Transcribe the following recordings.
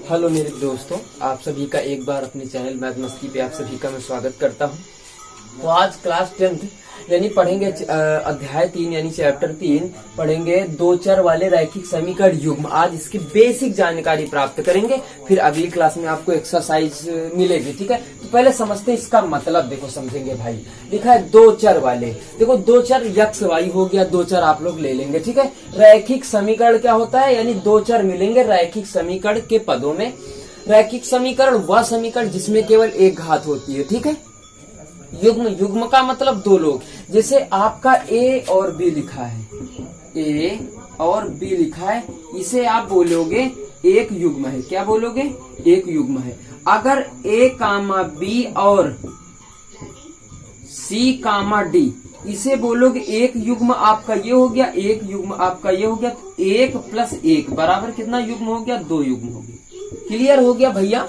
Hello मेरे दोस्तों, आप सभी का एक बार अपने चैनल मैथ मस्ती पे आप सभी का मैं स्वागत करता हूं। तो आज क्लास 10th यानी पढ़ेंगे अध्याय 3 यानी चैप्टर 3 पढ़ेंगे दो चर वाले रैखिक समीकरण युग्म। आज इसकी बेसिक जानकारी प्राप्त करेंगे, फिर अगली क्लास में आपको एक्सरसाइज मिलेगी। ठीक है, तो पहले समझते हैं इसका मतलब। देखो समझेंगे भाई, लिखा है दो चर वाले। देखो दो चर यक्स वाई हो गया, दो चर आप लोग ले लेंगे। ठीक है, रैखिक समीकरण क्या होता है, यानी दो चर मिलेंगे रैखिक समीकरण के पदों में। रैखिक समीकरण वह समीकरण जिसमें केवल एक घात होती है। ठीक है, युग्म, युग्म का मतलब दो लोग। जैसे आपका ए और बी लिखा है, ए और बी लिखा है, इसे आप बोलोगे एक युग्म है। क्या बोलोगे? एक युग्म है। अगर ए कामा बी और सी कामा डी, इसे बोलोगे एक युग्म आपका ये हो गया, एक युग्म आपका ये हो गया। तो एक प्लस एक बराबर कितना युग्म हो गया? दो युग्म हो गया। क्लियर हो गया भैया?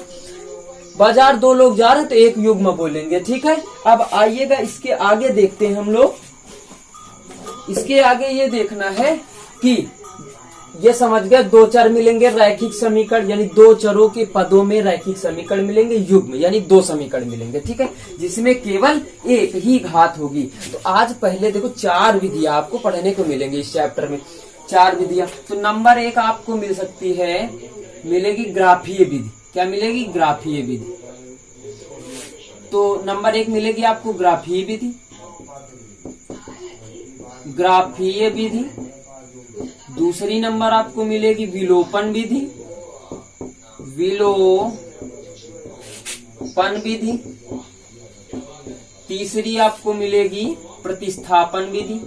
बाजार दो लोग जा रहे हैं तो एक युग्म बोलेंगे। ठीक है, अब आइएगा इसके आगे देखते हैं हम लोग। इसके आगे ये देखना है कि ये समझ गए दो चर मिलेंगे रैखिक समीकरण, यानी दो चरों के पदों में रैखिक समीकरण मिलेंगे युग्म, यानी दो समीकरण मिलेंगे। ठीक है, जिसमें केवल एक ही घात होगी। तो आज पहले देखो चार विधियां आपको पढ़ने को मिलेंगी इस चैप्टर में। चार विधियां। तो नंबर एक आपको मिल सकती है, मिलेगी ग्राफीय विधि। क्या मिलेगी? ग्राफीय विधि। तो नंबर एक मिलेगी आपको ग्राफीय विधि। ग्राफीय विधि। दूसरी नंबर आपको मिलेगी विलोपन विधि। विलोपन विधि। तीसरी आपको मिलेगी प्रतिस्थापन विधि।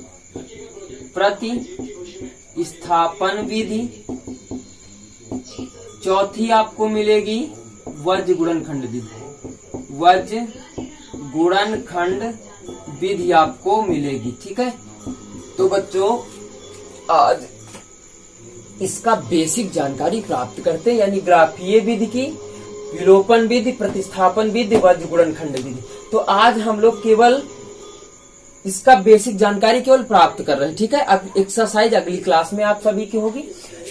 प्रतिस्थापन विधि। चौथी आपको मिलेगी वज्र गुणनखंड विधि। वज्र गुणनखंड विधि आपको मिलेगी। ठीक है, तो बच्चों आज इसका बेसिक जानकारी प्राप्त करते हैं, यानी ग्राफीय विधि की, विलोपन विधि, प्रतिस्थापन विधि, वज्र गुणनखंड विधि। तो आज हम लोग केवल इसका बेसिक जानकारी केवल प्राप्त कर रहे हैं। ठीक है, अब एक्सरसाइज अगली क्लास में आप सभी की होगी।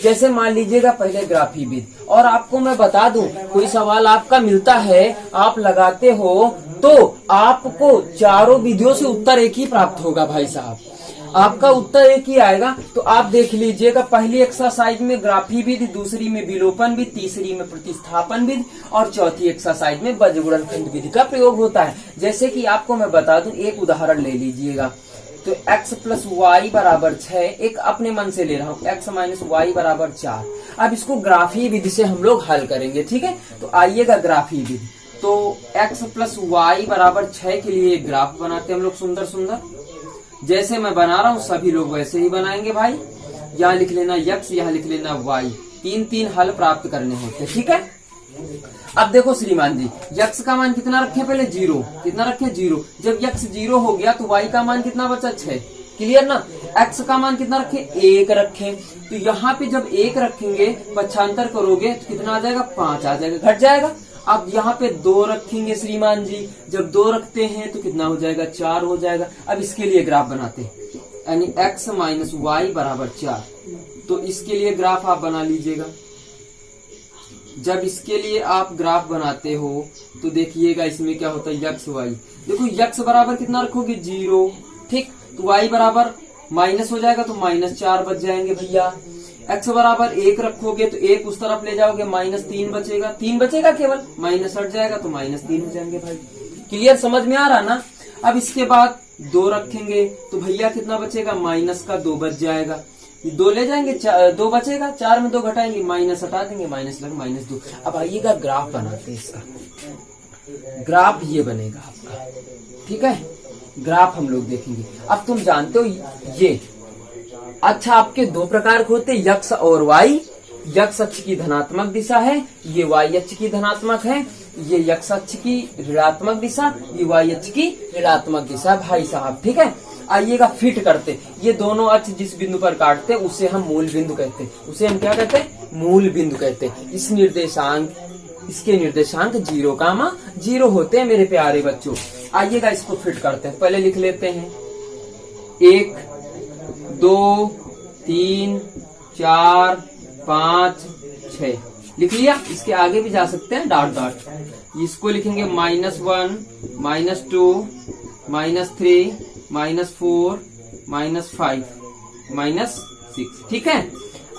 जैसे मान लीजिएगा पहले ग्राफीय विधि, और आपको मैं बता दूं, कोई सवाल आपका मिलता है, आप लगाते हो, तो आपको चारों विधियों से उत्तर एक ही प्राप्त होगा भाई साहब। आपका उत्तर एक ही आएगा। तो आप देख लीजिएगा, पहली एक्सरसाइज में ग्राफीय विधि, दूसरी में विलोपन विधि, तीसरी में प्रतिस्थापन विधि और चौथी एक्सरसाइज में वज्र गुणनखंड विधि का प्रयोग होता है। जैसे कि आपको मैं बता दूं, एक उदाहरण ले लीजिएगा। तो x प्लस वाई बराबर 6, एक अपने मन से ले रहा हूँ, x माइनस वाई बराबर 4। अब इसको ग्राफीय विधि से हम लोग हल करेंगे। ठीक है, तो आइएगा ग्राफीय विधि। तो x प्लस वाई बराबर 6 के लिए एक ग्राफ बनाते हैं हम लोग, सुंदर सुंदर। जैसे मैं बना रहा हूँ सभी लोग वैसे ही बनाएंगे भाई। यहाँ लिख लेना x, यहाँ लिख लेना y। तीन तीन हल प्राप्त करने होते हैं। ठीक है, अब देखो श्रीमान जी, x का मान कितना रखें? पहले 0। कितना रखें? 0। जब x 0 हो गया तो y का मान कितना बचा? 6। क्लियर ना? x का मान कितना रखें? 1 रखें। तो यहाँ पे जब 1 रखेंगे, पक्षांतर करोगे तो कितना आ जाएगा? 5 आ जाएगा, घट जाएगा। अब यहाँ पे 2 रखेंगे श्रीमान जी, जब 2 रखते हैं तो कितना हो जाएगा? 4 हो जाएगा। अब इसके लिए ग्राफ बनाते हैं, यानी x माइनस वाई बराबर 4। तो इसके लिए ग्राफ आप बना लीजिएगा। जब इसके लिए आप ग्राफ बनाते हो तो देखिएगा इसमें क्या होता है, x y। देखो x बराबर कितना रखोगे? 0। ठीक, तो y बराबर माइनस हो जाएगा तो -4 बच जाएंगे भैया। x बराबर 1 रखोगे तो 1 उस तरफ ले जाओगे, -3 बचेगा। 3 बचेगा केवल, माइनस हट जाएगा तो -3 हो जाएंगे भाई। क्लियर? समझ में आ रहा ना? अब इसके बाद 2 रखेंगे तो भैया कितना बचेगा? -2 बच जाएगा। 2 ले जाएंगे, 2 बचेगा, 4 में 2 घटाएंगे, माइनस हटा देंगे, -2। अब आइएगा ग्राफ बनाते हैं इसका। ग्राफ ये बनेगा आपका। ठीक है, ग्राफ हम लोग देखेंगे। अब तुम जानते हो ये, अच्छा आपके दो प्रकार के होते हैं, यक्ष और वाई। यक्ष अक्ष की धनात्मक दिशा है, ये वाई अक्ष की धनात्मक है। ये यक्ष अक्ष की ऋणात्मक दिशा, ये वाई अक्ष की ऋणात्मक दिशा भाई साहब। ठीक है, आइएगा फिट करते। ये दोनों अक्ष जिस बिंदु पर काटते हैं उसे हम मूल बिंदु कहते हैं। उसे हम क्या कहते हैं? मूल बिंदु कहते हैं। इस निर्देशांक, इसके निर्देशांक 0,0 होते हैं मेरे प्यारे बच्चों। आइएगा इसको फिट करते हैं। पहले लिख लेते हैं 1 2 3 4 5 6 लिख लिया। इसके आगे भी जा सकते हैं डॉट डॉट। इसको लिखेंगे -1 -2 -3 -4 -5 -6। ठीक है,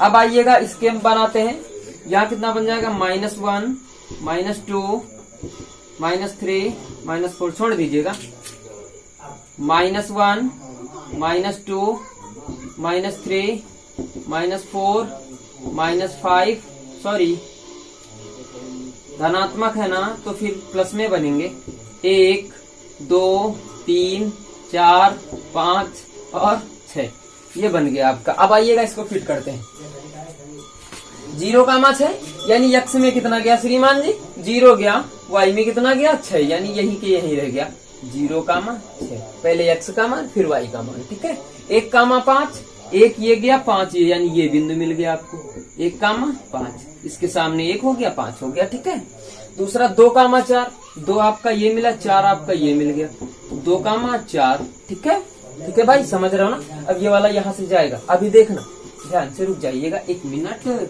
अब आइएगा इसके हम बनाते हैं। यहाँ कितना बन जाएगा -1 -2 -3 -4 छोड़ दीजिएगा। -1 -2 -3 -4 -5 सॉरी धनात्मक है ना तो फिर प्लस में बनेंगे। 1 2 3 4 5 और 6 ये बन गया आपका। अब आइएगा इसको फिट करते हैं। 0 कामा 6 यानी x में कितना गया श्रीमान जी 0 गया, y में कितना गया 6 यानी यही के यही रह गया 0 कामा 6। पहले x का मान फिर y का मान। ठीक है, 1 कामा 5 1 ये गया 5 ये यानी ये बिंदु मिल गया आपको 1 कामा 5। इसके सामने 1 हो गया 5 हो गया। ठीक है, दूसरा 2 कामा 4 2 आपका ये मिला 4 आपका ये मिल गया 2 कामा 4। ठीक है, ठीक है भाई समझ रहे हो ना। अब ये वाला यहाँ से जाएगा, अभी देखना ध्यान से रुक जाइएगा 1 मिनट।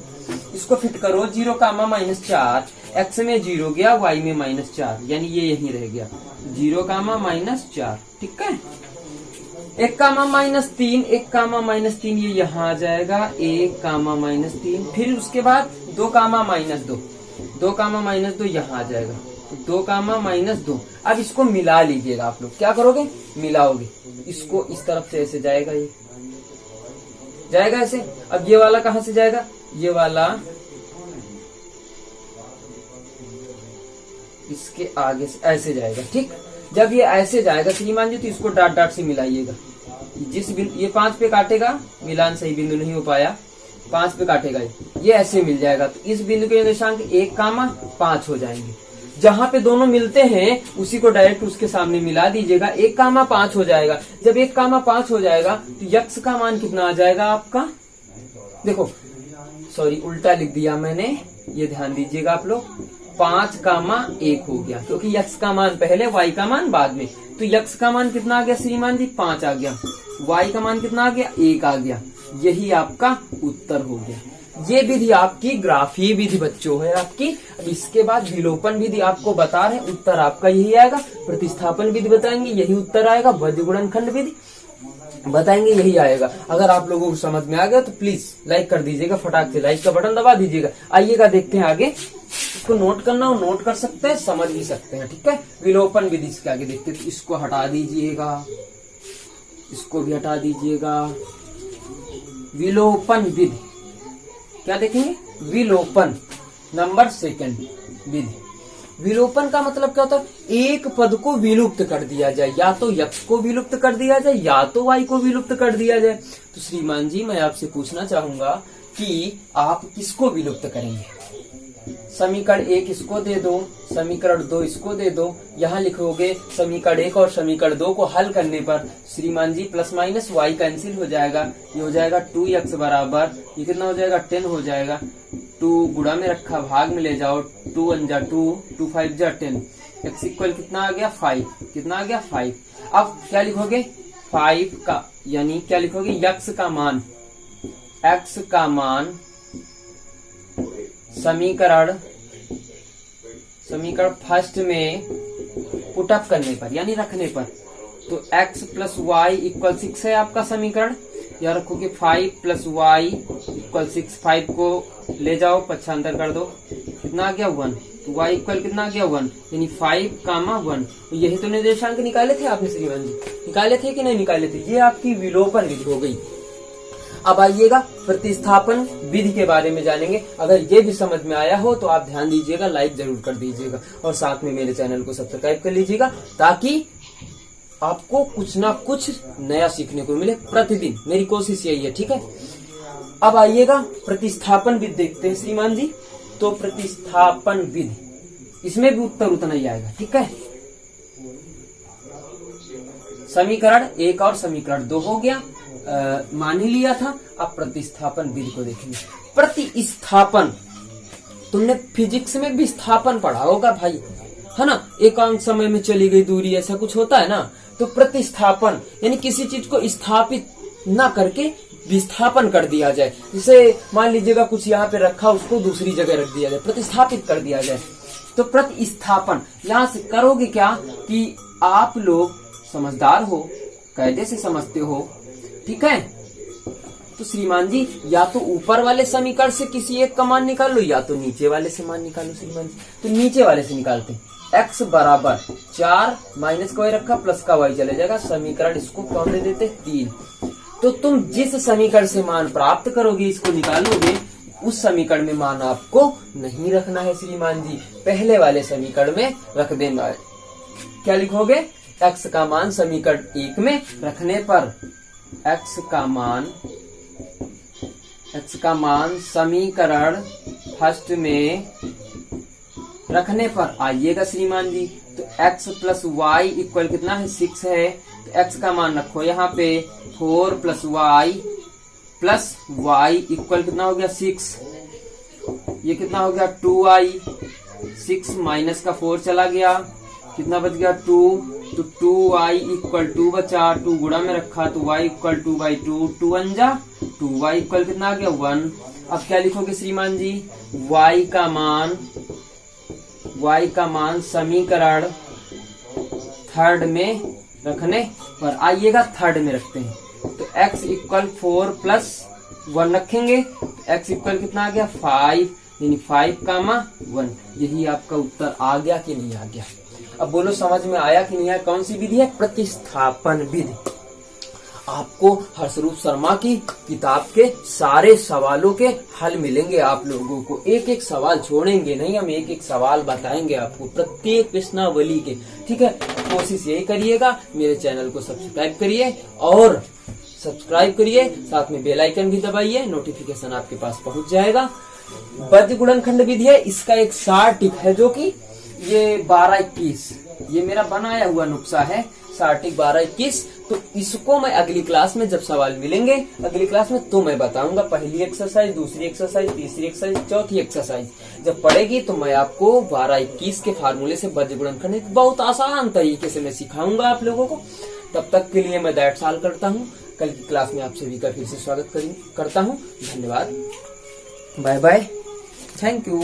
इसको फिट करो 0 कामा -4 x में 0 गया y में -4 यानी ये यही रह गया 0 कामा -4। ठीक है, 1 कामा -3 1 कामा -3 ये यहाँ आ जाएगा 1 कामा -3। फिर उसके बाद 2 कामा -2 2 कामा -2 यहाँ आ जाएगा 2 कामा -2। अब इसको मिला लीजिएगा आप लोग। क्या करोगे मिलाओगे, इसको इस तरफ से ऐसे जाएगा, ये जाएगा ऐसे। अब ये वाला कहाँ से जाएगा, ये वाला इसके आगे से ऐसे जाएगा। ठीक, जब ये ऐसे जाएगा श्रीमान जी तो इसको डॉट डॉट से मिलाइएगा। जिस बिंदु ये 5 पे काटेगा मिलान सही बिंदु नहीं हो पाया, 5 पे काटेगा ये ऐसे मिल जाएगा तो इस बिंदु के निर्देशांक 1 कामा 5 हो जाएंगे। जहां पे दोनों मिलते हैं उसी को डायरेक्ट उसके सामने मिला दीजिएगा 1 कामा 5 हो जाएगा। जब 1 कामा 5 हो जाएगा तो x का मान कितना आ जाएगा आपका, देखो सॉरी उल्टा लिख दिया मैंने, ये ध्यान दीजिएगा आप लोग। 5 कामा 1 हो गया क्योंकि x का मान पहले y का मान बाद में, तो x का मान कितना आ गया श्रीमान जी 5 आ गया, y का मान कितना आ गया 1 आ गया। यही आपका उत्तर हो गया। ये विधि आपकी ग्राफीय विधि बच्चों है आपकी। अब इसके बाद विलोपन विधि आपको बता रहे, उत्तर आपका यही आएगा। प्रतिस्थापन विधि बताएंगे यही उत्तर आएगा। वज्र गुणनखंड विधि बताएंगे यही आएगा। अगर आप लोगों को समझ में आ गया तो प्लीज लाइक कर दीजिएगा, फटाक से लाइक का बटन दबा दीजिएगा। आइएगा देखते हैं आगे। इसको नोट करना हो नोट कर सकते हैं, समझ भी सकते हैं। ठीक है, विलोपन विधि इसके आगे देखते हैं। तो इसको हटा दीजिएगा, इसको भी हटा दीजिएगा। विलोपन विधि क्या देखेंगे, विलोपन नंबर 2 विधि। विलोपन का मतलब क्या होता है, एक पद को विलुप्त कर दिया जाए, या तो x को विलुप्त कर दिया जाए या तो y को विलुप्त कर दिया जाए। तो श्रीमान जी मैं आपसे पूछना चाहूंगा कि आप किसको विलुप्त करेंगे। समीकरण 1 इसको दे दो, समीकरण 2 इसको दे दो। यहाँ लिखोगे समीकरण 1 और समीकरण 2 को हल करने पर श्रीमान जी प्लस माइनस y कैंसिल हो जाएगा। ये हो जाएगा 2x बराबर ये कितना हो जाएगा 10 हो जाएगा। 2 गुणा में रखा भाग में ले जाओ, 2 1 जा 2 2 5 जा 10। x इक्वल कितना आ गया 5, कितना आ गया 5। अब क्या लिखोगे 5 का यानी क्या लिखोगे x का मान समीकरण फर्स्ट में पुटअप करने पर यानी रखने पर, तो x प्लस वाई इक्वल 6 है आपका समीकरण। या रखोगे 5 प्लस वाई इक्वल 6, 5 को ले जाओ पक्षांतर कर दो, कितना आ गया 1। तो y इक्वल कितना आ गया 1 यानी 5 कामा 1। तो यही तो निर्देशांक निकाले थे आपने श्रीमान जी, निकाले थे कि नहीं निकाले थे। ये आपकी विलोपन विधि हो गई। अब आइएगा प्रतिस्थापन विधि के बारे में जानेंगे। अगर ये भी समझ में आया हो तो आप ध्यान दीजिएगा, लाइक जरूर कर दीजिएगा और साथ में मेरे चैनल को सब्सक्राइब कर लीजिएगा ताकि आपको कुछ ना कुछ नया सीखने को मिले प्रतिदिन। मेरी कोशिश यही है, ठीक है। अब आइएगा प्रतिस्थापन विधि देखते हैं श्रीमान जी। तो प्रतिस्थापन विधि, इसमें भी उत्तर उतना ही आएगा, ठीक है। समीकरण 1 और समीकरण 2 हो गया, मान ही लिया था। अब प्रतिस्थापन विधि को देखेंगे। प्रतिस्थापन तुमने फिजिक्स में भी स्थापन पढ़ा होगा भाई, है ना। एकांक समय में चली गई दूरी ऐसा कुछ होता है ना। तो प्रतिस्थापन यानी किसी चीज को स्थापित ना करके विस्थापन कर दिया जाए। जैसे मान लीजिएगा कुछ यहाँ पे रखा, उसको दूसरी जगह रख दिया जाए, प्रतिस्थापित कर दिया जाए। तो प्रतिस्थापन यहाँ से करोगे क्या कि आप लोग समझदार हो, कायदे से समझते हो, ठीक है। तो श्रीमान जी या तो ऊपर वाले समीकरण से किसी एक का मान निकाल लो या तो नीचे वाले से मान निकालो श्रीमान जी। तो नीचे वाले से निकालते हैं। x बराबर 4 माइनस का y रखा प्लस का y चले जाएगा। समीकरण इसको कौन दे देते 3। तो तुम जिस समीकरण से मान प्राप्त करोगे, इसको निकालोगे, उस समीकरण में मान आपको नहीं रखना है श्रीमान जी, पहले वाले समीकरण में रख देना है। क्या लिखोगे? x का मान समीकरण 1 में रखने पर x का मान समीकरण फर्स्ट में रखने पर आइएगा श्रीमान जी। तो x प्लस वाई इक्वल कितना है 6 है। तो x का मान रखो यहाँ पे 4 प्लस वाई इक्वल कितना हो गया 6। ये कितना हो गया 2i। 6 माइनस का 4 चला गया, कितना बच गया 2। तो 2i इक्वल 2 बचा, 2 गुणा में रखा तो y इक्वल 2/2, 2 अंजा 2y इक्वल कितना आ गया 1। अब क्या लिखोगे श्रीमान जी? y का मान समीकरण थर्ड में रखने पर आइएगा, थर्ड में रखते हैं। तो x इक्वल 4 प्लस 1 रखेंगे, x इक्वल कितना आ गया 5, यानी 5, 1। यही आपका उत्तर आ गया कि नहीं आ गया? अब बोलो समझ में आया कि नहीं आया? कौन सी विधि है? प्रतिस्थापन विधि। आपको हर्षरूप शर्मा की किताब के सारे सवालों के हल मिलेंगे आप लोगों को। एक एक सवाल छोड़ेंगे नहीं, हम एक एक सवाल बताएंगे आपको प्रत्येक प्रश्नावली के, ठीक है। कोशिश यही करिएगा, मेरे चैनल को सब्सक्राइब करिए और सब्सक्राइब करिए, साथ में बेल आइकन भी दबाइए, नोटिफिकेशन आपके पास पहुंच जाएगा। वज्र गुणनखंड विधि है, इसका एक सार है जो कि ये 12-21, ये मेरा बनाया हुआ नुस्खा है, सार्टिक 12-21। तो इसको मैं अगली क्लास में जब सवाल मिलेंगे अगली क्लास में तो मैं बताऊंगा। पहली एक्सरसाइज, दूसरी एक्सरसाइज, तीसरी एक्सरसाइज, चौथी एक्सरसाइज जब पड़ेगी तो मैं आपको 12-21 के फार्मूले से वज्र गुणनखंड बहुत आसान तरीके से मैं सिखाऊंगा आप लोगों को। तब तक के लिए मैं दैट्स ऑल करता हूँ। कल की क्लास में आप सभी का फिर से स्वागत करता हूँ। धन्यवाद, बाय बाय, थैंक यू।